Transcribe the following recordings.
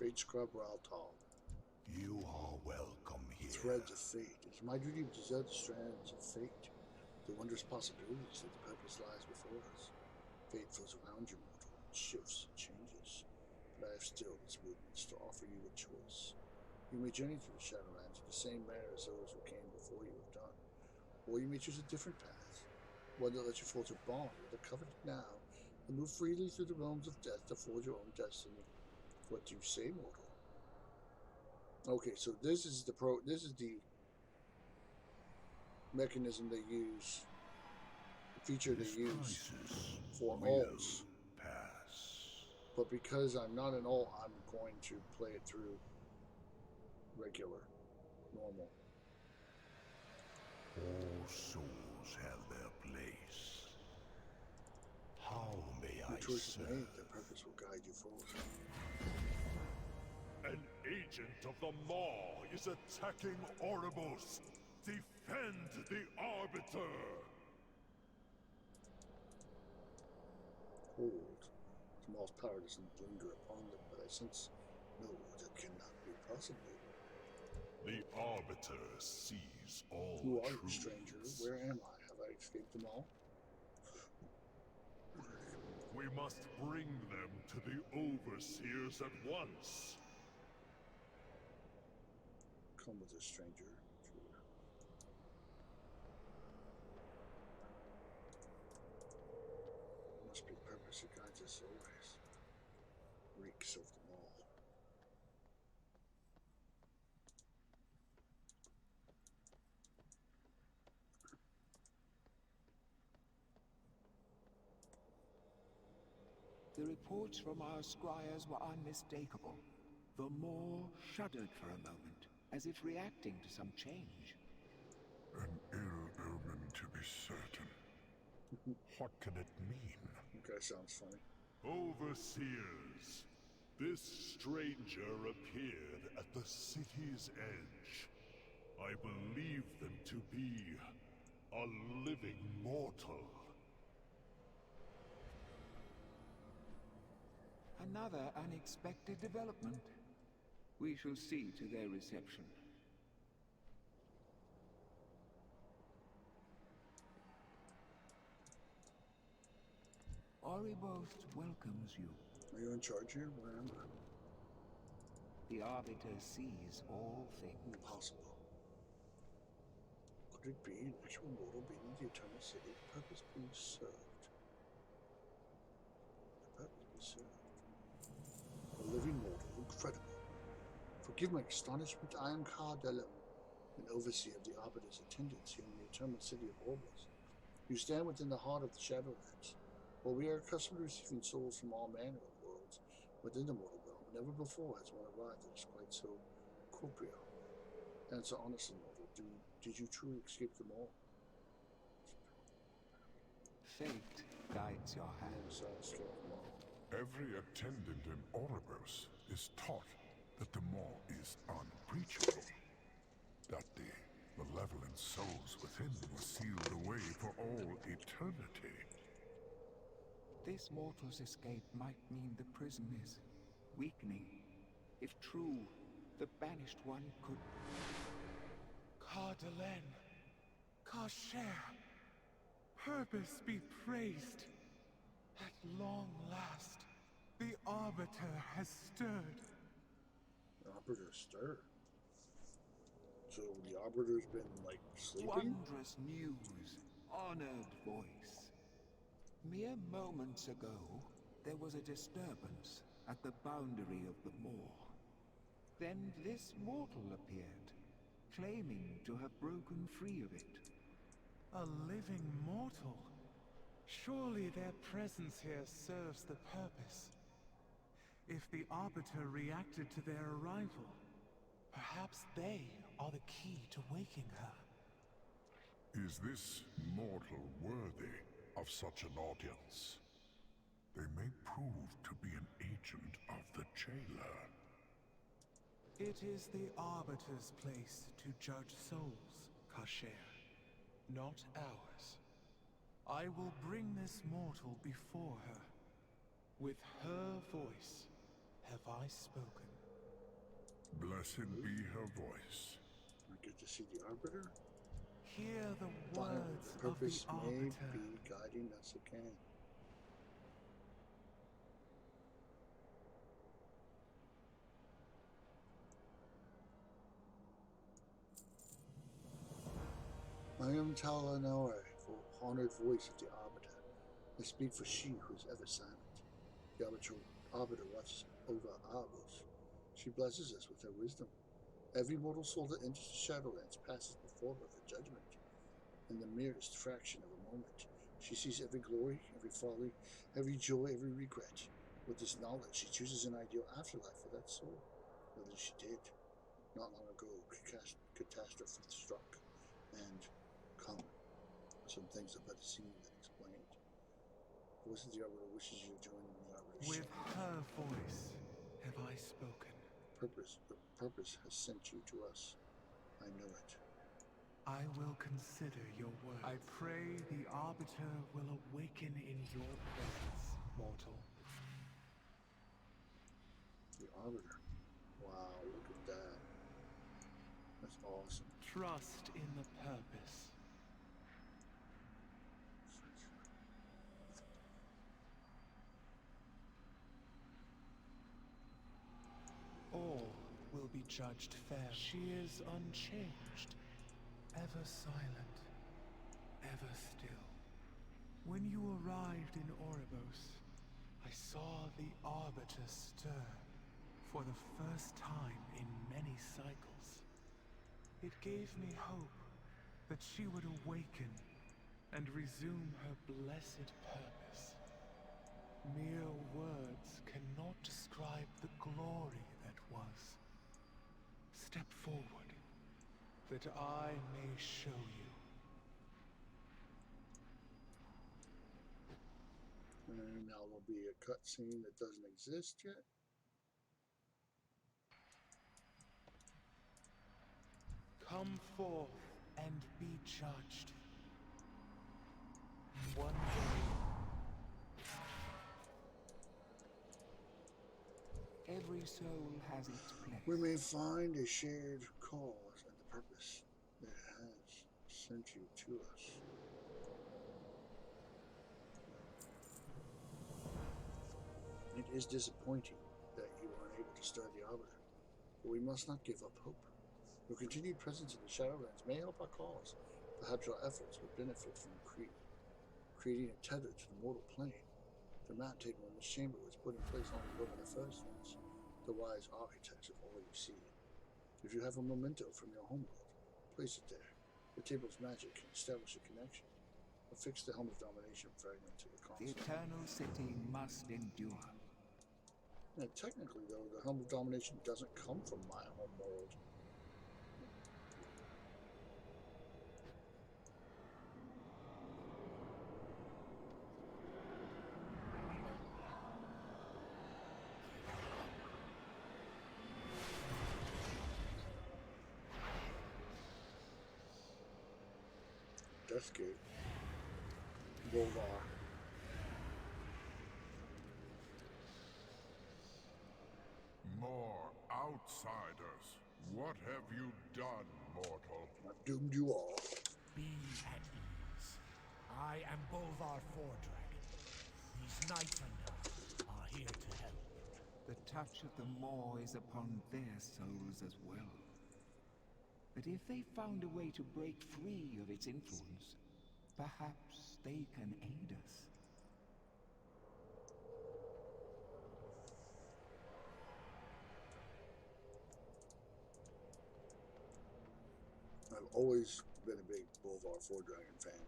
Fate Scrub Raltal. You are welcome here. Threads of fate. It is my duty to desert the strands of fate, the wondrous possibilities that the purpose lies before us. Fate flows around you, mortal, and shifts and changes, but I have still its movements to offer you a choice. You may journey through the Shadowlands in the same manner as those who came before you have done, or you may choose a different path, one that lets you forge a bond with the Covenant now, and move freely through the realms of death to forge your own destiny. What do you say, mortal? Okay, so this is the mechanism they use, the feature they use for alts. Pass. But because I'm not an alt, I'm going to play it through regular, normal. All souls have their place. How may I choice is made, serve? the purpose will guide you forward. An agent of the Maw is attacking Oribos. Defend the Arbiter! Hold. The Maw's power doesn't linger upon them, but I sense no, that cannot be possible. The Arbiter sees all Who are you, truths. stranger? Where am I? Have I escaped them all? We must bring them to the Overseers at once. Come with us, stranger. Must be purpose that guides us always. Reeks of them all. The reports from our scryers were unmistakable. The Maw shuddered for a moment, as if reacting to some change. An ill omen, to be certain. What can it mean? Okay, sounds funny. Overseers, this stranger appeared at the city's edge. I believe them to be a living mortal. Another unexpected development. We shall see to their reception. Oribos welcomes you. Are you in charge here? Where am I? The Arbiter sees all things. Impossible. Could it be an actual mortal being in the Eternal City? The purpose being served. The purpose being served. A living mortal, incredible. Forgive my astonishment, I am Cardelum, an overseer of the Arbiter's attendants here in the Eternal City of Oribos. You stand within the heart of the Shadowlands. While we are accustomed to receiving souls from all manner of worlds within the mortal realm, never before has one arrived that is quite so corporeal. Answer honestly, mortal, did you truly escape them all? Fate guides your hand. Yes, I escaped them all. Every attendant in Oribos is taught that the Maw is unbreachable. That the malevolent souls within were sealed away for all eternity. This mortal's escape might mean the prison is weakening. If true, the Banished One could... Cardelen, Kasher, purpose be praised. At long last, the Arbiter has stirred. The Arbiter stirred. So the Arbiter's been, like, sleeping? Wondrous news, honored voice. Mere moments ago, there was a disturbance at the boundary of the Maw. Then this mortal appeared, claiming to have broken free of it. A living mortal? Surely their presence here serves the purpose. If the Arbiter reacted to their arrival, perhaps they are the key to waking her. Is this mortal worthy of such an audience? They may prove to be an agent of the jailer. It is the Arbiter's place to judge souls, Kasher, not ours. I will bring this mortal before her. With her voice have I spoken. Blessed be her voice. I get to see the Arbiter. Hear the Finally, words the of the purpose may Arbiter. be guiding us again. I am Talanore, honored voice of the Arbiter. I speak for she who is ever silent. The Arbiter watches over Oribos. She blesses us with her wisdom. Every mortal soul that enters the Shadowlands passes before her for judgment. In the merest fraction of a moment, she sees every glory, every folly, every joy, every regret. With this knowledge, she chooses an ideal afterlife for that soul. At least she did. Not long ago, catastrophe struck, and come. Some things I've had seen that explained. Voice of the Arbiter wishes you to join in the Arbiter's With chant. her voice have I spoken. The purpose has sent you to us. I know it. I will consider your words. I pray the Arbiter will awaken in your presence, mortal. The Arbiter. Wow, look at that. That's awesome. Trust in the purpose. All will be judged fair. She is unchanged, ever silent, ever still. When you arrived in Oribos, I saw the Arbiter stir for the first time in many cycles. It gave me hope that she would awaken and resume her blessed purpose. Mere words cannot describe the glory that was. Step forward, that I may show you. And now there'll be a cutscene that doesn't exist yet. Come forth and be judged. One day, Every soul has its place. We may find a shared cause and the purpose that has sent you to us. It is disappointing that you are unable to stir the Arbiter, but we must not give up hope. Your continued presence in the Shadowlands may help our cause. Perhaps our efforts would benefit from creating a tether to the mortal plane. The map table in this chamber was put in place long ago by the first ones, the wise architects of all you see. If you have a memento from your homeworld, place it there. The table's magic can establish a connection. Affix the Helm of Domination fragment to the The console. eternal city must endure. And technically, though, the Helm of Domination doesn't come from my homeworld. Deathgate. Bolvar. More outsiders. What have you done, mortal? I've doomed you all. Be at ease. I am Bolvar Fordragon. These Knights under are here to help. The touch of the Maw is upon their souls as well. But if they found a way to break free of its influence, perhaps they can aid us. I've always been a big Bolvar Fordragon fan.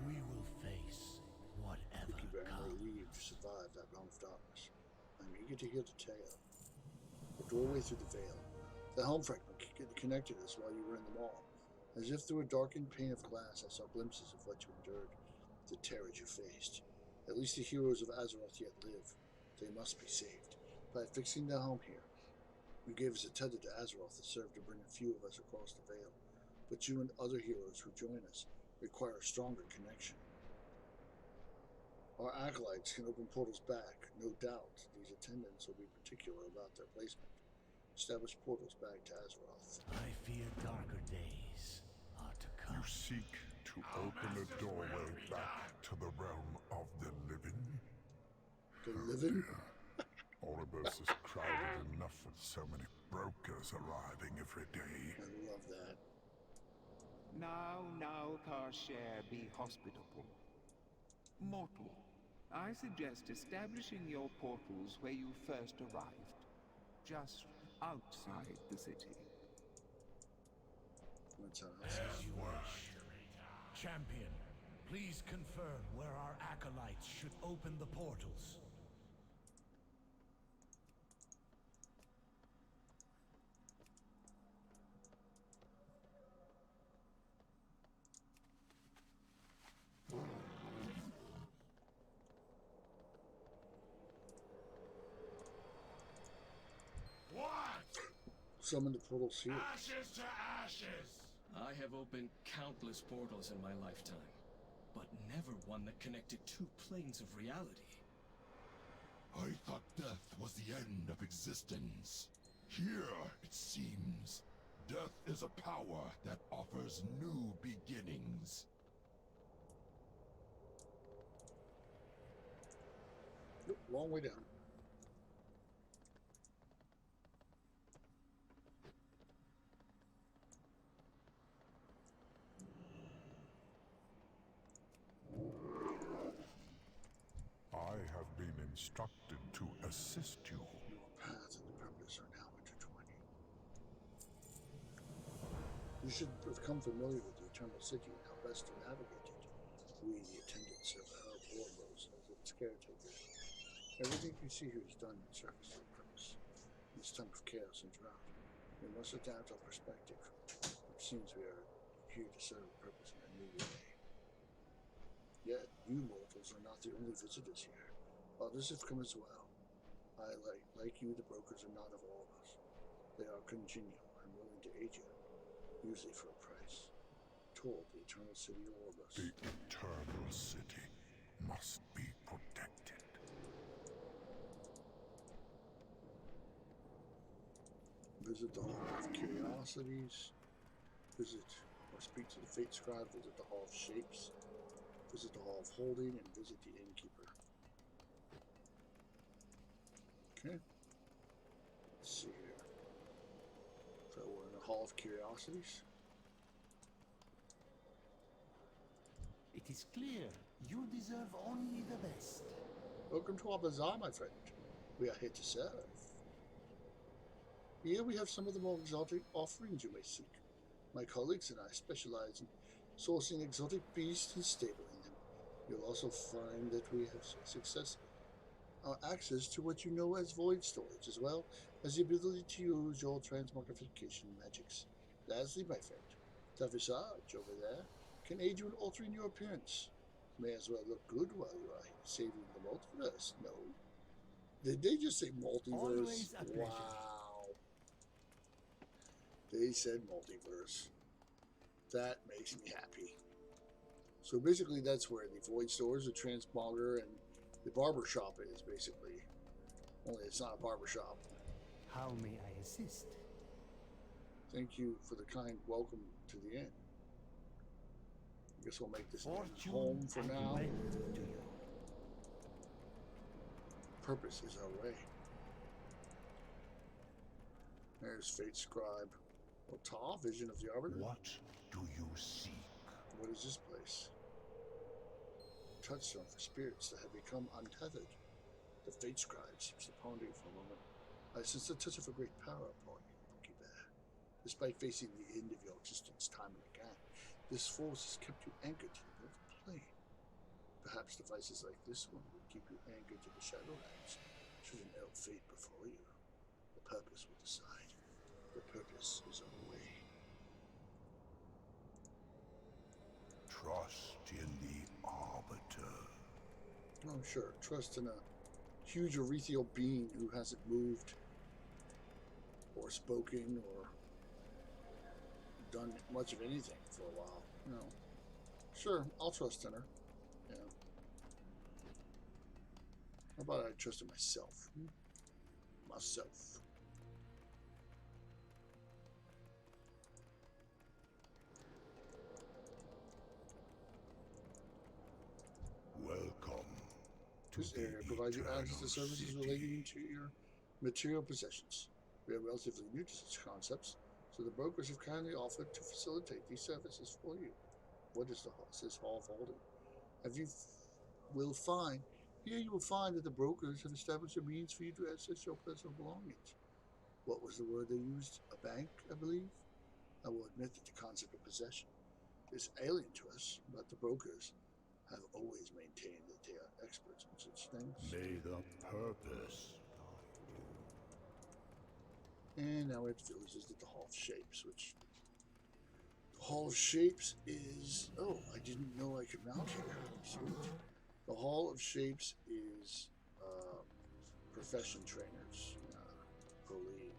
We will face whatever Thank you very much. comes. We've survived that realm of darkness. I'm eager to hear the tale. The doorway through the veil. The helm fragment connected us while you were in the mall. As if through a darkened pane of glass, I saw glimpses of what you endured, the terrors you faced. At least the heroes of Azeroth yet live. They must be saved. By fixing the helm here, you gave us a tether to Azeroth that served to bring a few of us across the veil. But you and other heroes who join us require a stronger connection. Our acolytes can open portals back, no doubt. These attendants will be particular about their placement. Establish portals back to Azeroth. I fear darker days are to come. You seek to open a doorway back to the realm of the living? The living? Oribos is crowded enough with so many brokers arriving every day. I love that. Now, Karshare, be hospitable. Mortal, I suggest establishing your portals where you first arrived, just outside the city. That's how else. As you wish. Champion, please confirm where our acolytes should open the portals. Summon the portals here. Ashes to ashes! I have opened countless portals in my lifetime, but never one that connected two planes of reality. I thought death was the end of existence. Here, it seems, death is a power that offers new beginnings. Nope, long way down. I have been instructed to assist you. Your paths and the purpose are now intertwining. You should become familiar with the Eternal City and how best to navigate it. We, the attendants of our Warcraft, as its caretakers. Everything you see here is done in service of purpose. In this time of chaos and drought, we must adapt our perspective. It seems we are here to serve a purpose in a new way. Yet, you mortals are not the only visitors here. Others have come as well. I, like you, the brokers are not of all of us. They are congenial and willing to aid you, usually for a price. Toward the Eternal City of Oribos. The Eternal City must be protected. Visit the Hall of Curiosities. Visit or speak to the Fate Scribe. Visit the Hall of Shapes. Visit the Hall of Holding and visit the Innkeeper. Okay. Let's see here. So we're in the Hall of Curiosities. It is clear you deserve only the best. Welcome to our bazaar, my friend. We are here to serve. Here we have some of the more exotic offerings you may seek. My colleagues and I specialize in sourcing exotic beasts and stabling them. You'll also find that we have success access to what you know as void storage, as well as the ability to use your transmogrification magics. Lastly, my friend, the visage over there can aid you in altering your appearance. May as well look good while you are saving the multiverse, no? Did they just say multiverse? Always a pleasure. Wow. They said multiverse. That makes me happy. So basically that's where the void stores, the transmogger, and the barber shop is, basically. Only it's not a barber shop. How may I assist? Thank you for the kind welcome to the inn. I guess we'll make this Fortune home for and now. wealth to you. Purpose is our way. There's Fate Scribe. Otah, Vision of the Arbiter. What do you seek? What is this place? Touchstone for spirits that have become untethered. The Fate Scribe seems to ponder for a moment. I sense the touch of a great power upon you, Bookkeeper. Despite facing the end of your existence time and again, this force has kept you anchored to the mortal plane. Perhaps devices like this one will keep you anchored to the Shadowlands, should an ill fate befall you. The purpose will decide. The purpose is our way. Trust in the Arbiter. Oh, sure. Trust in a huge ethereal being who hasn't moved or spoken or done much of anything for a while. You know, sure, I'll trust in her. Yeah. How about I trust in myself? Myself. This area provides you access to services relating to your material possessions. We are relatively new to such concepts, so the brokers have kindly offered to facilitate these services for you. What is this Hall of Holding? Here you will find that the brokers have established a means for you to access your personal belongings. What was the word they used? A bank, I believe? I will admit that the concept of possession is alien to us, but the brokers have always maintained that they are experts in such things. May the purpose guide you. And now we have to visit the Hall of Shapes, which the Hall of Shapes is... Oh, I didn't know I could mount here. Sweet. The Hall of Shapes is profession trainers, I believe.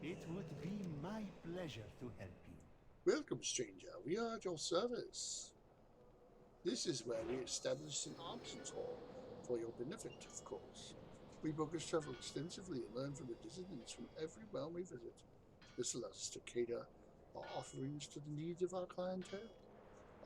It would be my pleasure to help you. Welcome, stranger. We are at your service. This is where we established an options hall for your benefit, of course. We brokers travel extensively and learn from the dissidents from every realm we visit. This allows us to cater our offerings to the needs of our clientele.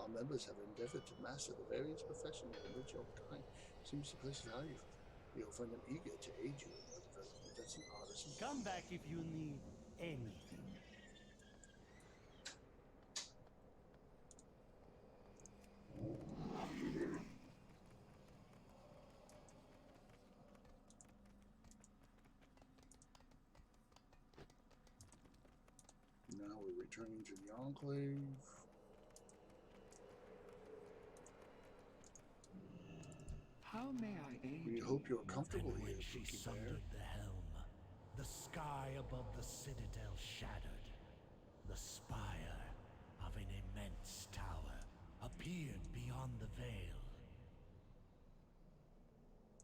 Our members have endeavored to master the various professions in which your kind seems to place value. You'll find them eager to aid you in your development as an artisan. Come back if you need anything. Now we're returning to the Enclave. How may I aid We you? hope you're comfortable And here, when she Cookie Bear. sundered the helm, the sky above the citadel shattered. The spire of an immense tower appeared beyond the veil.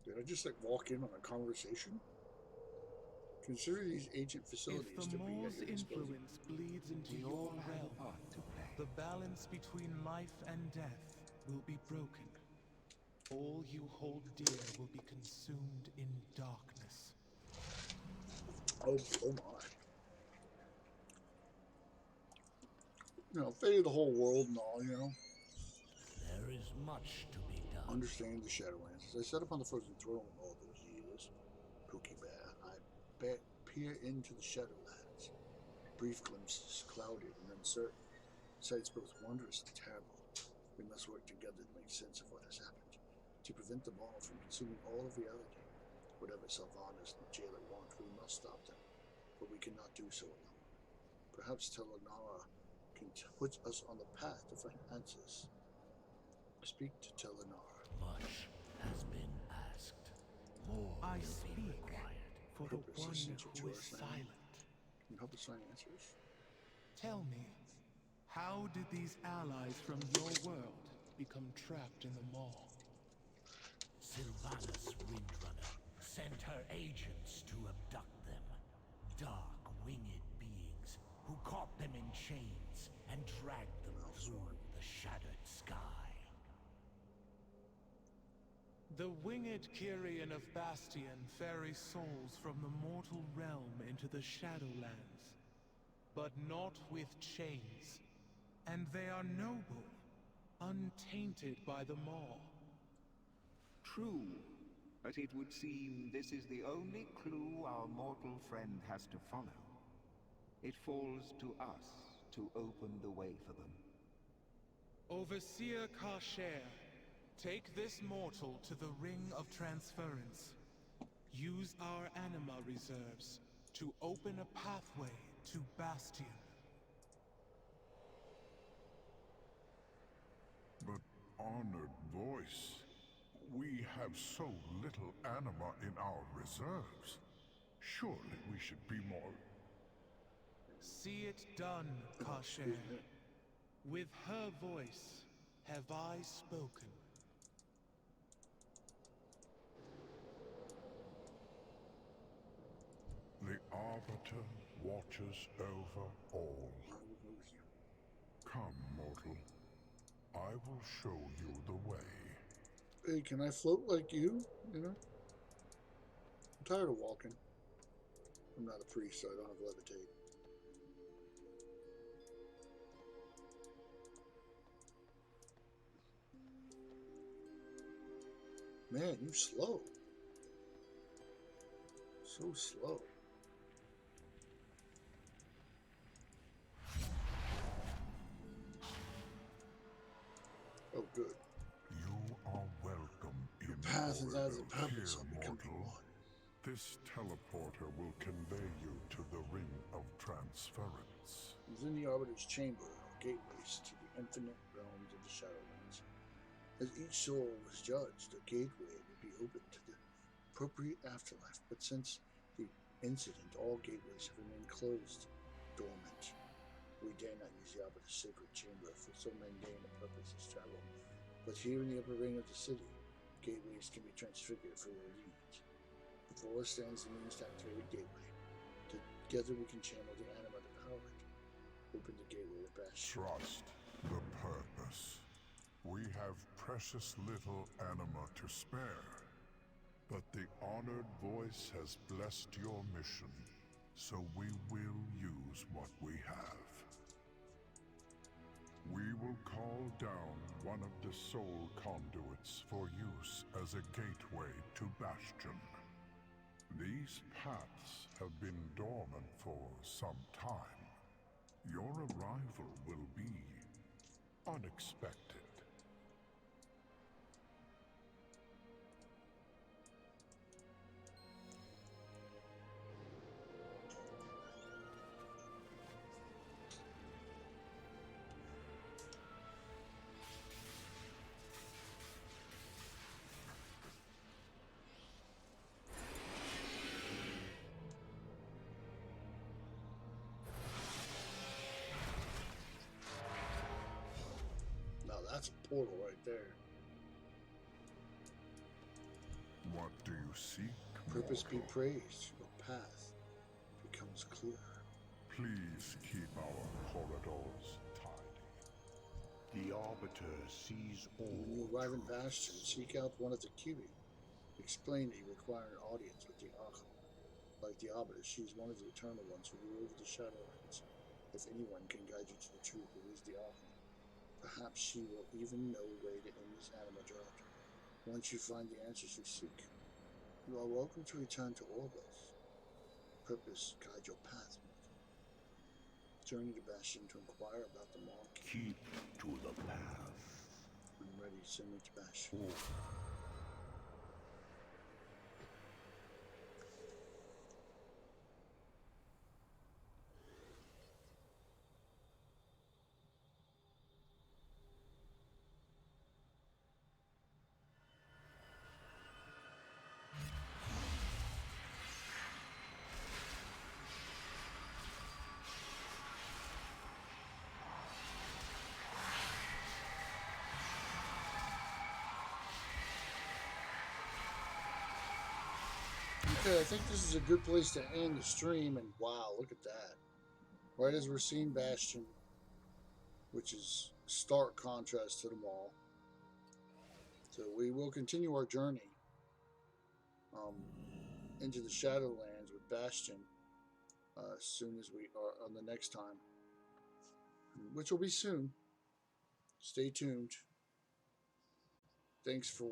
Did I just walk in on a conversation? Consider these ancient If facilities the to be Moor's at your disposal. influence bleeds into We your all have realm, a part to play. the balance between life and death will be broken. All you hold dear will be consumed in darkness. Oh my. You know, fate of the whole world and all, you know. There is much to be done. Understanding the Shadowlands. As I sat upon the frozen throne all those years, Cookie Bear, I peer into the Shadowlands. Brief glimpses, clouded and uncertain. Sights both wondrous and terrible. We must work together to make sense of what has happened. To prevent them all from consuming all of reality. Whatever Sylvanas and Jailer want, we must stop them. But we cannot do so alone. Perhaps Telenara can put us on the path to find answers. Speak to Telenara. Much has been asked. More I will be speak required. for the Purpose one isn't to who is us now. silent. Can you help us find answers? Tell me, how did these allies from your world become trapped in the Maw? Sylvanas Windrunner sent her agents to abduct them. Dark, winged beings who caught them in chains and dragged them through the shattered sky. The winged Kyrian of Bastion ferry souls from the mortal realm into the Shadowlands, but not with chains. And they are noble, untainted by the Maw. True, but it would seem this is the only clue our mortal friend has to follow. It falls to us to open the way for them. Overseer Kasher, take this mortal to the Ring of Transference. Use our anima reserves to open a pathway to Bastion. But, honored voice, we have so little anima in our reserves. Surely we should be more... See it done, Kasher. With her voice have I spoken. The Arbiter watches over all. Come, mortal. I will show you the way. Hey, can I float like you? You know? I'm tired of walking. I'm not a priest, so I don't have levitate. Man, you slow. So slow. Oh, good. You are welcome Your in path has the Oribos purpose here, of becoming mortal. one. This teleporter will convey you to the Ring of Transference. Within the Arbiter's chamber are gateways to the infinite realms of the Shadowlands. As each soul was judged, a gateway would be opened to the appropriate afterlife, but since the incident, all gateways have remained closed, dormant. We dare not use the Arbiter's sacred chamber for so mundane a purpose as travel, but here in the upper ring of the city, gateways can be transfigured for your needs. Before us stands the means to activate a gateway. Together we can channel the anima to power it. Open the gateway to Bastion. Trust the purpose. We have precious little anima to spare, but the honored voice has blessed your mission, so we will use what we have. We will call down one of the soul conduits for use as a gateway to Bastion. These paths have been dormant for some time. Your arrival will be unexpected. Now that's a portal right there. What do you seek, Purpose be mortal? praised. Your path becomes clearer. Please keep our corridors tidy. The Arbiter sees all. When you arrive in truths. Bastion, seek out one of the Kiri. Explain that you require an audience with the Archon. Like the Arbiter, she is one of the Eternal Ones who rule over the Shadowlands. If anyone can guide you to the truth, it is the Archon. Perhaps she will even know a way to end this anima drought. Once you find the answers you seek, you are welcome to return to Oribos. Purpose guide your path, mortal. Journey to Bastion to inquire about the Maw Key. Keep to the path. When ready, send me to Bastion. Okay, I think this is a good place to end the stream, and wow, look at that. Right as we're seeing Bastion, which is stark contrast to the Maw. So we will continue our journey into the Shadowlands with Bastion as soon as we are on the next time, which will be soon. Stay tuned. Thanks for watching.